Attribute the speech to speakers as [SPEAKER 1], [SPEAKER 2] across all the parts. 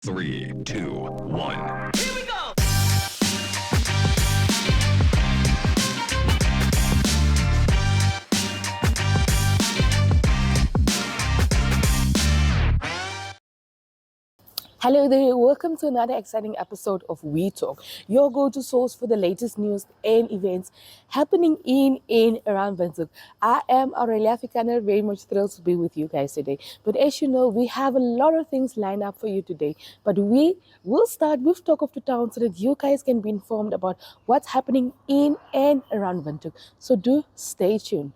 [SPEAKER 1] 3, 2, 1.
[SPEAKER 2] Here we go!
[SPEAKER 3] Hello there, welcome to another exciting episode of We Talk, your go-to source for the latest news and events happening in and around Windhoek. I am Aurelia Afrikaner, very much thrilled to be with you guys today. But as you know, we have a lot of things lined up for you today. But we will start with Talk of the Town so that you guys can be informed about what's happening in and around Windhoek. So do stay tuned.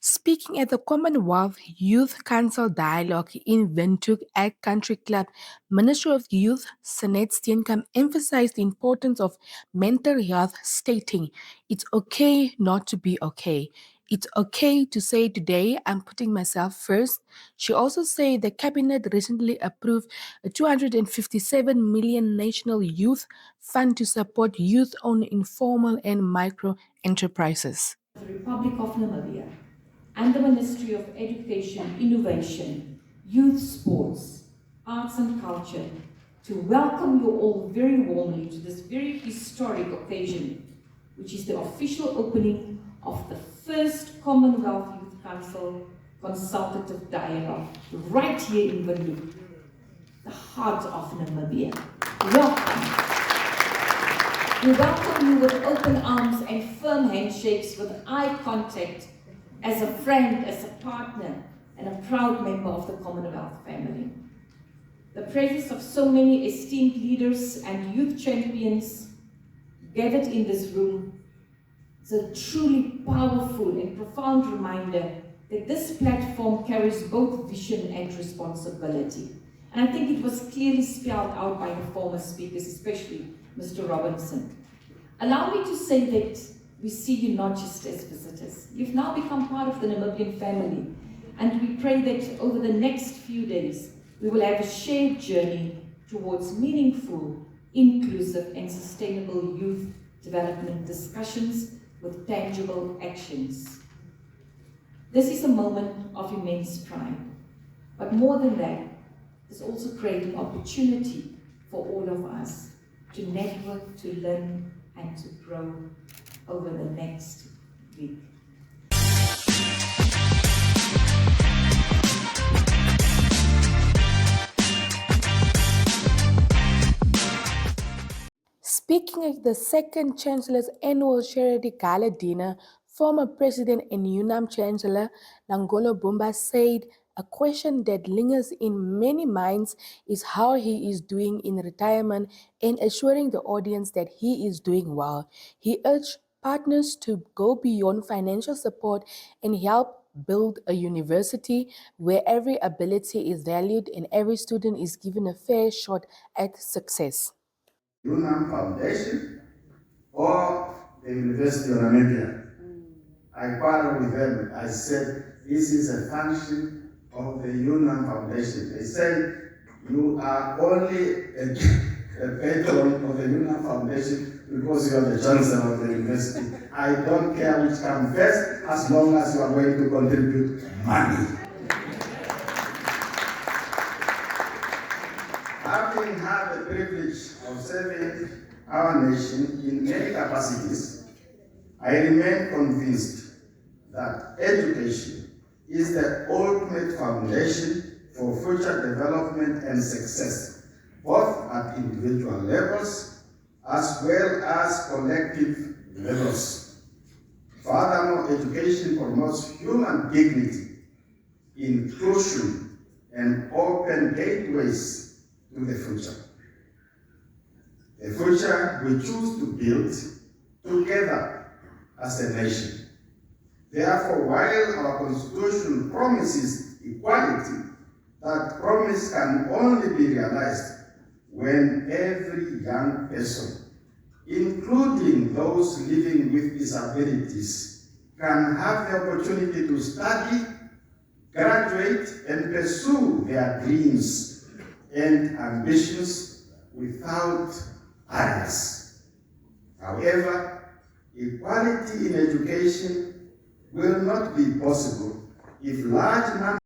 [SPEAKER 3] Speaking at the Commonwealth Youth Council Dialogue in Windhoek at Country Club, Minister of Youth Sanet Steenkamp emphasized the importance of mental health, stating, "It's okay not to be okay. It's okay to say today I'm putting myself first." She also said the cabinet recently approved a 257 million national youth fund to support youth-owned informal and micro enterprises.
[SPEAKER 4] The Republic of Namibia and the Ministry of Education, Innovation, Youth Sports, Arts and Culture to welcome you all very warmly to this very historic occasion, which is the official opening of the first Commonwealth Youth Council Consultative Dialogue right here in Windhoek, the heart of Namibia. Welcome. We welcome you with open arms and firm handshakes with eye contact as a friend, as a partner, and a proud member of the Commonwealth family. The presence of so many esteemed leaders and youth champions gathered in this room is a truly powerful and profound reminder that this platform carries both vision and responsibility. And I think it was clearly spelled out by the former speakers, especially Mr. Robinson. Allow me to say that we see you not just as visitors. You've now become part of the Namibian family, and we pray that over the next few days, we will have a shared journey towards meaningful, inclusive, and sustainable youth development discussions with tangible actions. This is a moment of immense pride, but more than that, it's also creating opportunity for all of us to network, to learn, and to grow over the next week.
[SPEAKER 3] Speaking at the second Chancellor's annual charity gala dinner, former President and UNAM Chancellor Nangolo Bumba said a question that lingers in many minds is how he is doing in retirement and assuring the audience that he is doing well. He urged partners to go beyond financial support and help build a university where every ability is valued and every student is given a fair shot at success.
[SPEAKER 5] UNAM Foundation or the University of Namibia. I quarreled with them. I said, this is a function of the UNAM Foundation. They said, you are only a patron of the UNAM Foundation because you are the chancellor of the university. I don't care which comes first, as long as you are going to contribute money. Having had the privilege of serving our nation in many capacities, I remain convinced that education is the ultimate foundation for future development and success, both at individual levels as well as collective levels. Furthermore, education promotes human dignity, inclusion, and open gateways to the future. The future we choose to build together as a nation. Therefore, while our Constitution promises equality, that promise can only be realized when every young person, including those living with disabilities, can have the opportunity to study, graduate, and pursue their dreams and ambitions without barriers. However, Equality in education will not be possible if large numbers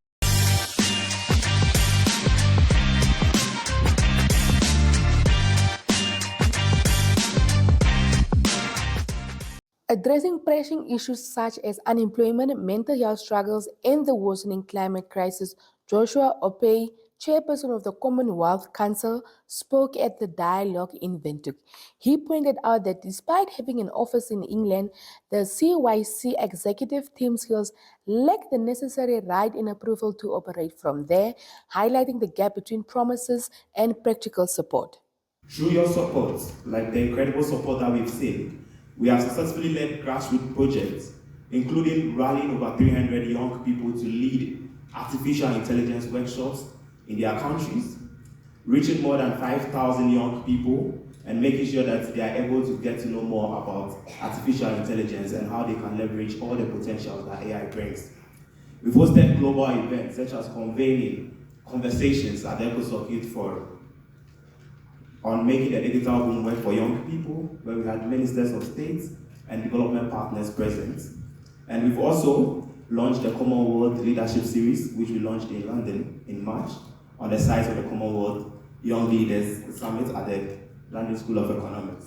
[SPEAKER 3] Addressing pressing issues such as unemployment, mental health struggles, and the worsening climate crisis, Joshua Opey, chairperson of the Commonwealth Council, spoke at the dialogue in Windhoek. He pointed out that despite having an office in England, the CYC executive team skills lack the necessary right and approval to operate from there, highlighting the gap between promises and practical support.
[SPEAKER 2] Through your support, like the incredible support that we've seen, we have successfully led grassroots projects, including rallying over 300 young people to lead artificial intelligence workshops in their countries, reaching more than 5,000 young people and making sure that they are able to get to know more about artificial intelligence and how they can leverage all the potentials that AI brings. We've hosted global events such as convening conversations at the EcoSoc Forum on making the digital boom work for young people, where we had ministers of state and development partners present. And we've also launched the Commonwealth Leadership Series, which we launched in London in March, on the site of the Commonwealth Young Leaders Summit at the London School of Economics.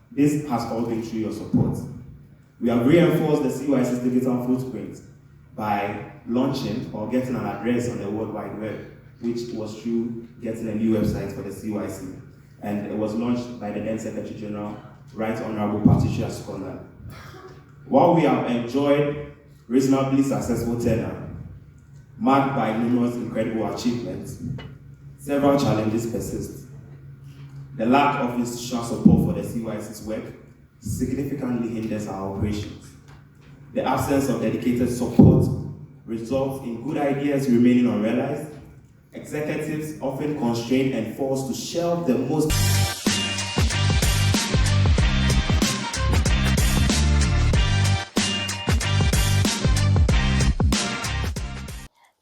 [SPEAKER 2] This has all been through your support. We have reinforced the CYC's digital footprint by launching or getting an address on the World Wide Web, which was through getting a new website for the CYC. And it was launched by the then Secretary General, Right Honorable Patricia Scotland. While we have enjoyed reasonably successful tenure, marked by numerous incredible achievements, several challenges persist. The lack of institutional support for the CYC's work significantly hinders our operations. The absence of dedicated support results in good ideas remaining unrealized, executives often constrained and forced to shelve the most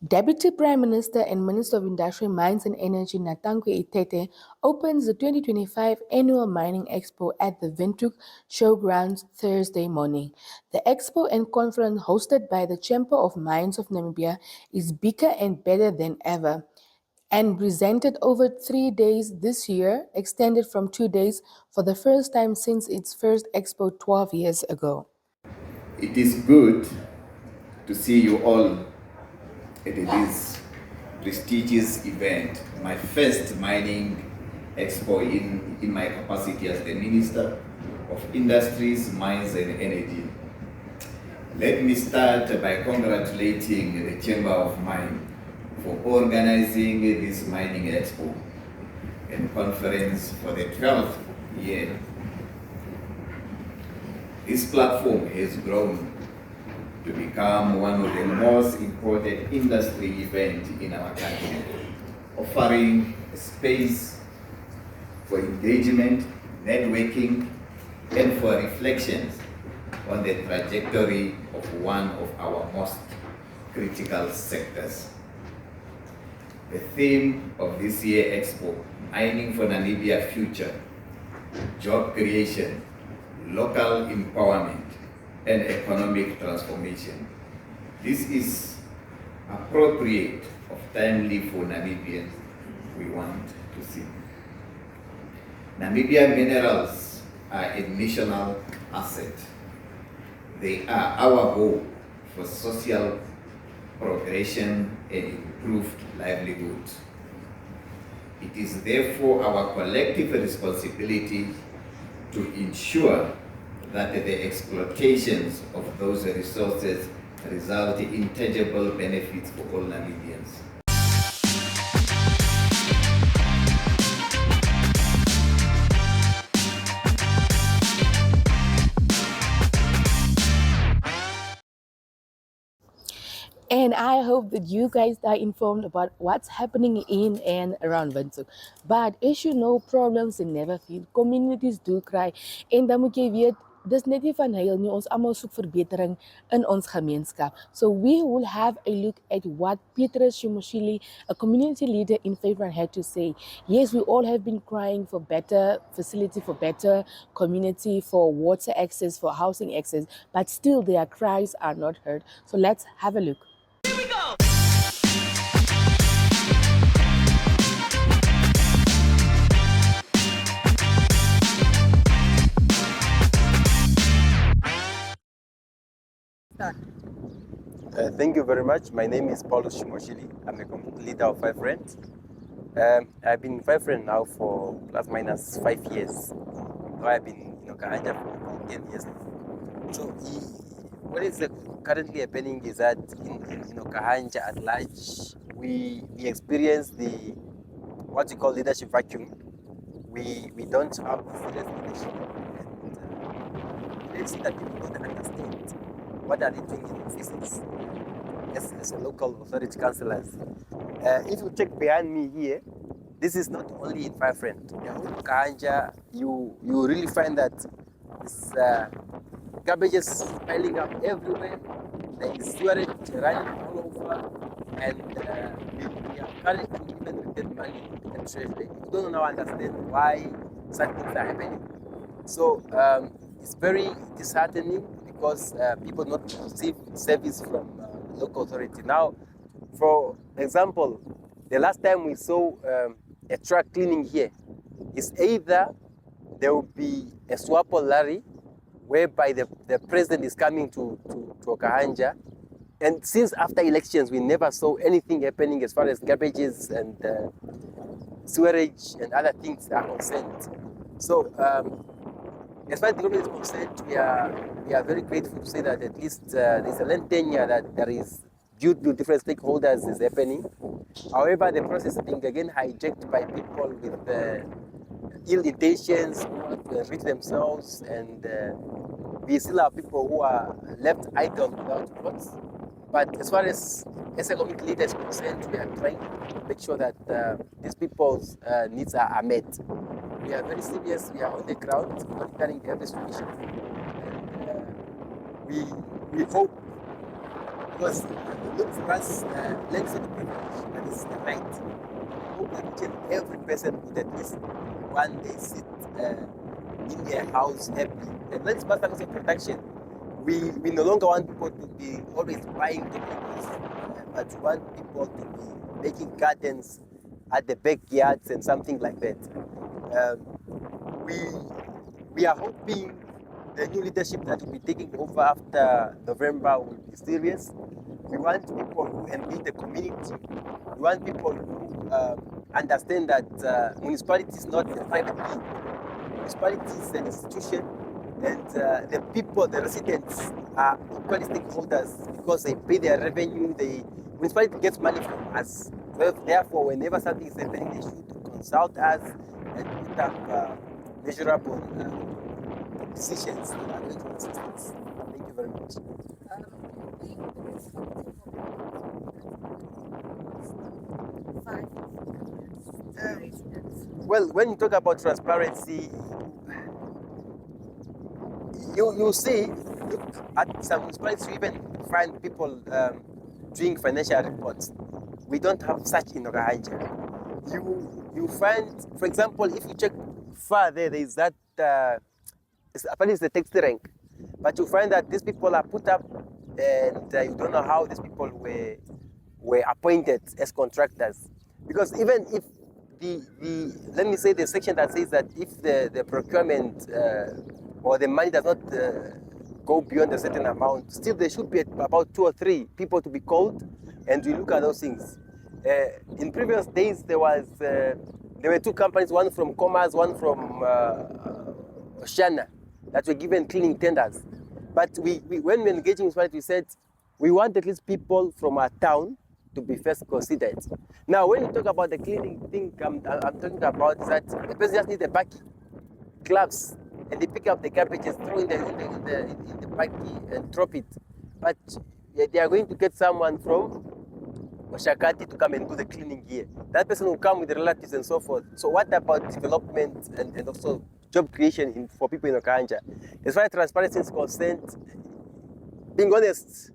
[SPEAKER 3] Deputy Prime Minister and Minister of Industrial Mines and Energy Natankwe Itete opens the 2025 Annual Mining Expo at the Windhoek Showgrounds Thursday morning. The expo and conference hosted by the Chamber of Mines of Namibia is bigger and better than ever and presented over 3 days this year, extended from 2 days for the first time since its first expo 12 years ago.
[SPEAKER 6] It is good to see you all at this prestigious event, my first mining expo in my capacity as the Minister of Industries, Mines and Energy. Let me start by congratulating the Chamber of Mines for organizing this mining expo and conference for the 12th year. This platform has grown to become one of the most important industry events in our country, offering a space for engagement, networking, and for reflections on the trajectory of one of our most critical sectors. The theme of this year's expo, Mining for Namibia Future, Job Creation, Local Empowerment, and Economic Transformation. This is appropriate of timely for Namibians we want to see. Namibian minerals are a national asset. They are our hope for social progression and improved livelihood. It is therefore our collective responsibility to ensure that the exploitations of those resources result in tangible benefits for all Namibians.
[SPEAKER 3] And I hope that you guys are informed about what's happening in and around Windhoek. But as you know, problems they never feel. Communities do cry. En dan moet jy weet, dis net nie van heel nie, ons almal soek verbetering in ons gemeenskap. So we will have a look at what Paulus Shimooshili, a community leader in Fairbairn, had to say. Yes, we all have been crying for better facility, for better community, for water access, for housing access, but still their cries are not heard. So let's have a look.
[SPEAKER 7] Thank you very much. My name is Paulus Shimooshili. I'm a community leader of Five Friends. I've been in Five Friends now for plus minus 5 years. Now I've been in Okahandja for about 10 years. So what is currently happening is that in Okahandja at large, we experience what we call leadership vacuum. We don't have serious leadership, and let's see that people don't understand what are they doing in offices as a local authority councillors. If you check behind me here, this is not only in Five Friends. In Okahandja, you really find that this garbages piling up everywhere. There is sewerage running all over, and we are currently even with that money in the treasury. We don't now understand why such things are happening. So it's very disheartening because people not receive service from local authority. Now, for example, the last time we saw a truck cleaning here, is either there will be a swapo lorry whereby the president is coming to Okahandja, and since after elections we never saw anything happening as far as garbages and sewerage and other things are concerned. So as far as the government is concerned, we are very grateful to say that at least there's a land tenure that there is, due to different stakeholders, is happening. However, the process is being again hijacked by people with ill intentions who want to enrich themselves, and we still have people who are left idle without plots. But as far as a community leader is concerned, we are trying to make sure that these people's needs are met. We are very serious. We are on the ground monitoring every situation, and we hope, because look for us, let's say the privilege that is the right. We hope that each and every person would at least one day sit in their house happy. And let's pass terms of protection. We no longer want people to be always buying tomatoes, but we want people to be making gardens at the backyards and something like that. We are hoping the new leadership that will be taking over after November will be serious. We want people who engage the community. We want people who understand that municipality is not a private being. Municipality is an institution, and the people, the residents, are equally stakeholders because they pay their revenue. The municipality gets money from us. So therefore, whenever something is happening, they should consult us and put up measurable decisions that are going to assist us. Thank you very much. Well, when you talk about transparency, you see, look at some municipalities, you even find people doing financial reports. We don't have such in Okahandja. You find, for example, if you check far there is that, apparently it's the taxi rank, but you find that these people are put up, and you don't know how these people were appointed as contractors. Because even if let me say the section that says that if the procurement or the money does not go beyond a certain amount, still there should be about 2 or 3 people to be called, and we look at those things. In previous days, there were 2 companies, one from Commerce, one from Shana, that were given cleaning tenders. But when we engaging with municipality, we said we want at least people from our town to be first considered. Now, when you talk about the cleaning thing, I'm talking about that the person just needs a bucket, gloves, and they pick up the garbages, throw in the bucket and drop it. But they are going to get someone from Oshakati to come and do the cleaning here. That person will come with the relatives and so forth. So what about development and also job creation for people in Okahandja. As far as transparency is concerned, being honest,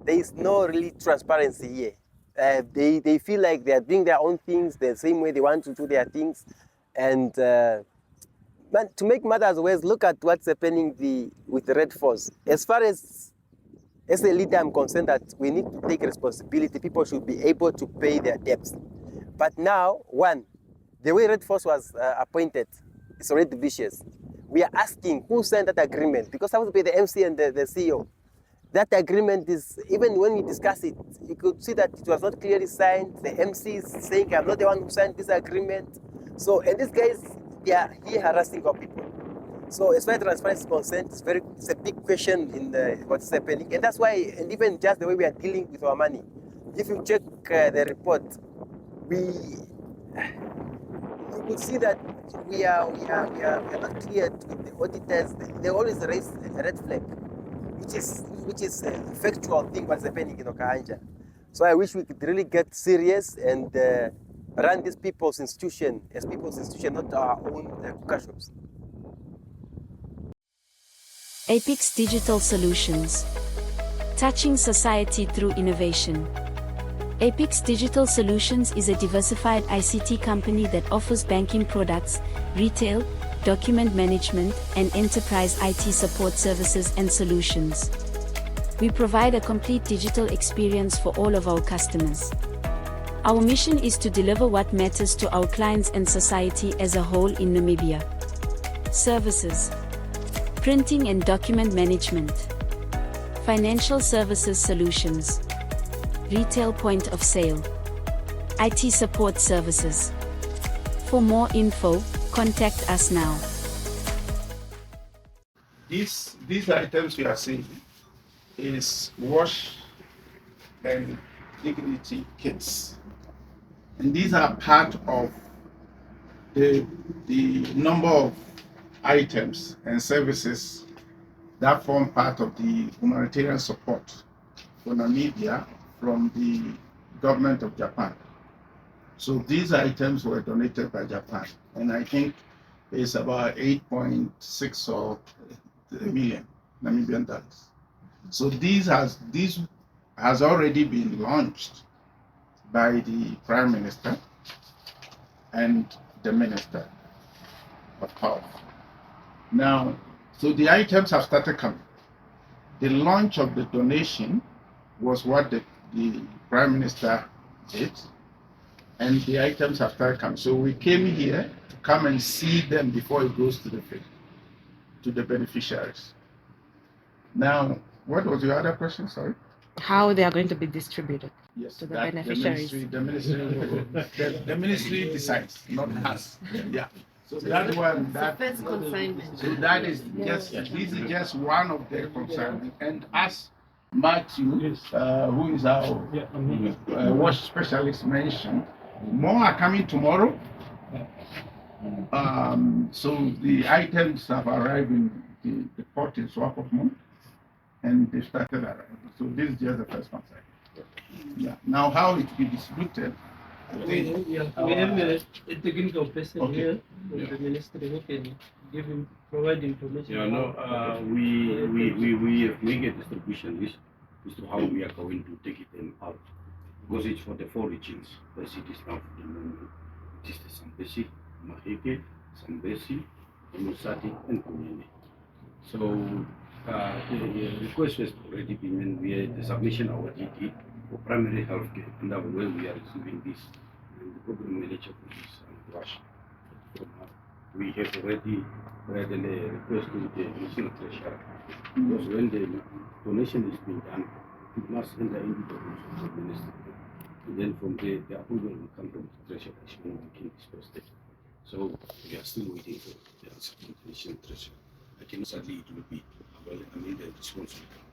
[SPEAKER 7] there is no really transparency here. They feel like they are doing their own things the same way they want to do their things. And but to make matters worse, look at what's happening with the Red Force. As far as a leader, I'm concerned that we need to take responsibility. People should be able to pay their debts. But now, one, the way Red Force was appointed is already vicious. We are asking who signed that agreement, because that would be the MC and the CEO. That agreement is, even when we discuss it, you could see that it was not clearly signed. The MC is saying, I'm not the one who signed this agreement. So, and these guys, they are here harassing our people. So as far as transparency is concerned, it's a big question in what's happening. And that's why, and even just the way we are dealing with our money, if you check the report, you could see that we are not clear with the auditors. They always raise a red flag, which is a factual thing what's happening in Okahandja. So I wish we could really get serious and run these people's institution as people's institution, not our own cooker shops.
[SPEAKER 8] Apex Digital Solutions. Touching society through innovation. Apex Digital Solutions is a diversified ICT company that offers banking products, retail, document management, and enterprise IT support services and solutions. We provide a complete digital experience for all of our customers. Our mission is to deliver what matters to our clients and society as a whole in Namibia. Services: printing and document management, financial services solutions, retail point of sale, IT support services. For more info, contact us now.
[SPEAKER 9] These items you are seeing is wash and dignity kits. And these are part of the number of items and services that form part of the humanitarian support for Namibia from the government of Japan. So these items were donated by Japan, and I think it's about 8.6 or million Namibian dollars. So this has already been launched by the Prime Minister and the Minister of Health. Now, so the items have started coming. The launch of the donation was what the Prime Minister did, and the items have started coming. So we came here to come and see them before it goes to the beneficiaries. Now, what was your other question, sorry?
[SPEAKER 10] How they are going to be distributed
[SPEAKER 9] Yes,
[SPEAKER 10] to the beneficiaries.
[SPEAKER 9] The ministry decides, not us. Yeah. So that one,
[SPEAKER 10] First consignment.
[SPEAKER 9] so that is just, this is just one of the concerns. And as Matthew, who is our wash specialist, mentioned, more are coming tomorrow. So the items have arrived in the port in Swakopmund, and they started arriving. So this is just the first consignment. Yeah. Now, how it will be distributed?
[SPEAKER 11] We have a technical person
[SPEAKER 9] Okay.
[SPEAKER 11] here from the ministry who can provide information.
[SPEAKER 12] Yeah, no, we have made a distribution list as to how we are going to take it out, because it's for the 4 regions. The cities now for the moment. It is the Sambesi, Maheke, Sambesi, Musati, and Kumene. So the request has already been made via the submission of our DD for primary health care, and that where we are receiving this, and the program manager for this and Russia. So we have already read a request to the national treasurer, because when the donation is being done, it must enter into the rules of the ministry. And then from there, the approval will come from the treasurer when we can disperse it. So we are still waiting for the answer from the national treasurer. I think sadly it will be, well, I mean, the response will come.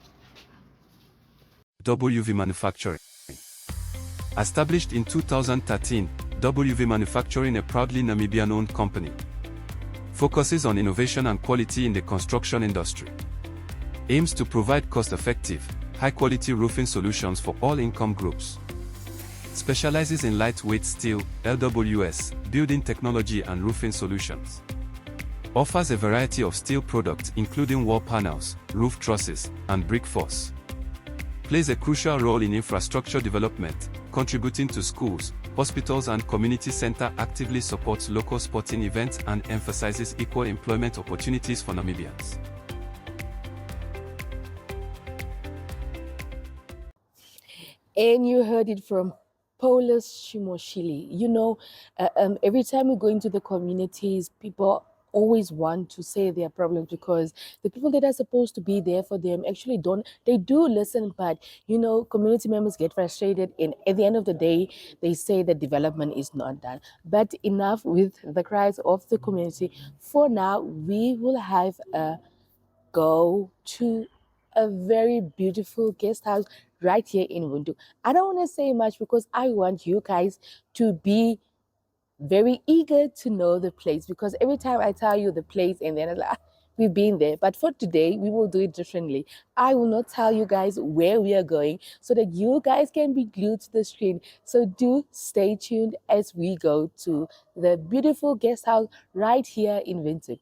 [SPEAKER 13] WV Manufacturing. Established in 2013, WV Manufacturing, a proudly Namibian-owned company, focuses on innovation and quality in the construction industry. Aims to provide cost-effective, high-quality roofing solutions for all income groups. Specializes in lightweight steel, LWS, building technology and roofing solutions. Offers a variety of steel products including wall panels, roof trusses, and brick force. Plays a crucial role in infrastructure development, contributing to schools, hospitals and community center. Actively supports local sporting events and emphasizes equal employment opportunities for Namibians.
[SPEAKER 3] And you heard it from Paulus Shimooshili. You know, every time we go into the communities, people always want to say their problems because the people that are supposed to be there for them actually don't. They do listen, but you know, community members get frustrated, and at the end of the day, they say that development is not done. But enough with the cries of the community. For now, we will have a go to a very beautiful guest house right here in Wundu. I don't want to say much because I want you guys to be very eager to know the place, because every time I tell you the place and then it's like, we've been there. But for today, we will do it differently. I will not tell you guys where we are going so that you guys can be glued to the screen. So do stay tuned as we go to the beautiful guest house right here in Windhoek.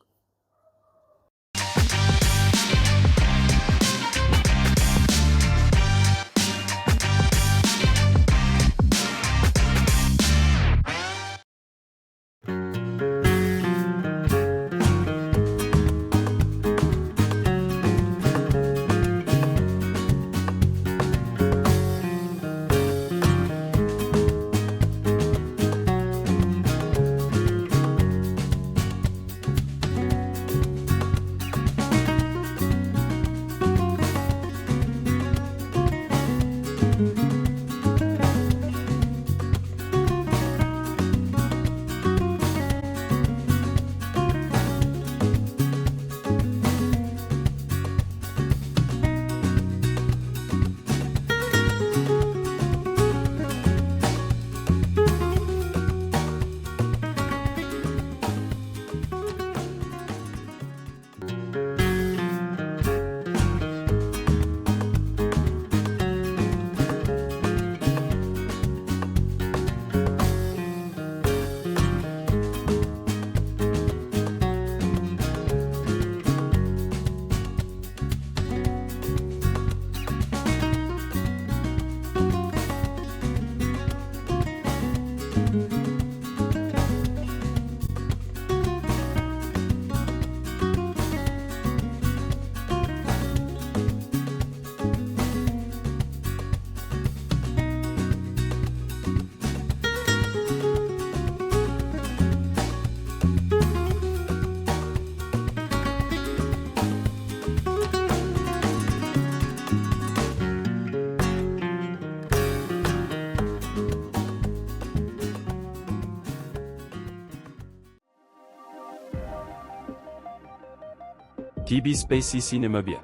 [SPEAKER 13] DB Space CC Namibia.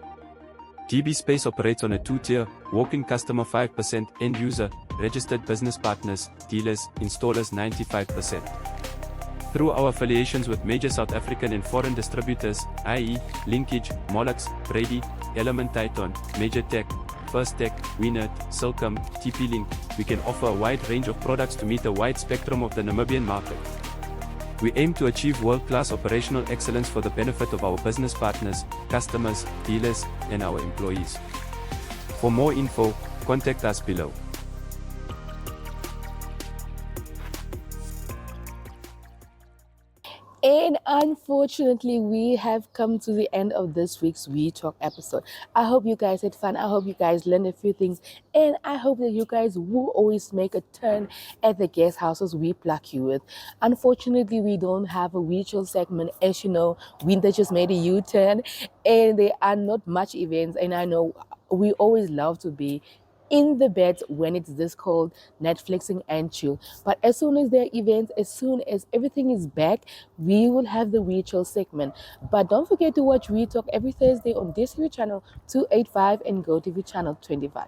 [SPEAKER 13] DB Space operates on a two-tier, walk-in customer 5%, end-user, registered business partners, dealers, installers 95%. Through our affiliations with major South African and foreign distributors, i.e., Linkage, Molex, Brady, Element Titan, Major Tech, First Tech, Winert, Silcom, TP-Link, we can offer a wide range of products to meet a wide spectrum of the Namibian market. We aim to achieve world-class operational excellence for the benefit of our business partners, customers, dealers, and our employees. For more info, contact us below.
[SPEAKER 3] And unfortunately, we have come to the end of this week's We Talk episode. I hope you guys had fun. I hope you guys learned a few things. And I hope that you guys will always make a turn at the guest houses we pluck you with. Unfortunately, we don't have a virtual segment. As you know, winter just made a U-turn and there are not much events. And I know we always love to be in the bed when it's this cold, Netflixing and chill. But as soon as there are events, as soon as everything is back, we will have the We Chill segment. But don't forget to watch We Talk every Thursday on DSTV channel 285 and GoTV channel 25.